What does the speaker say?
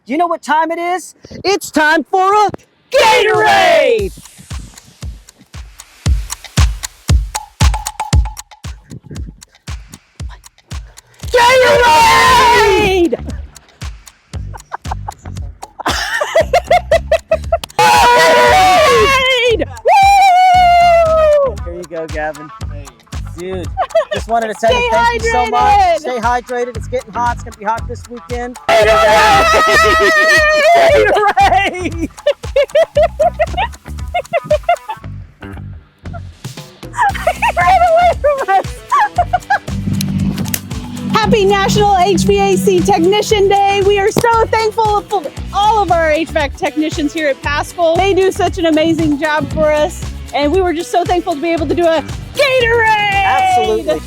Do you know what time it is? It's time for a Gatorade! Gatorade! Gatorade! Woo! Here you go, Gavin. Dude, just wanted to tell you thank you so much. Stay hydrated. It's getting hot. It's going to be hot this weekend. Gatorade! Ran away from us. Happy National HVAC Technician Day. We are so thankful for all of our HVAC technicians here at Paschal. They do such an amazing job for us, and we were just so thankful to be able to do a Gatorade. Absolutely.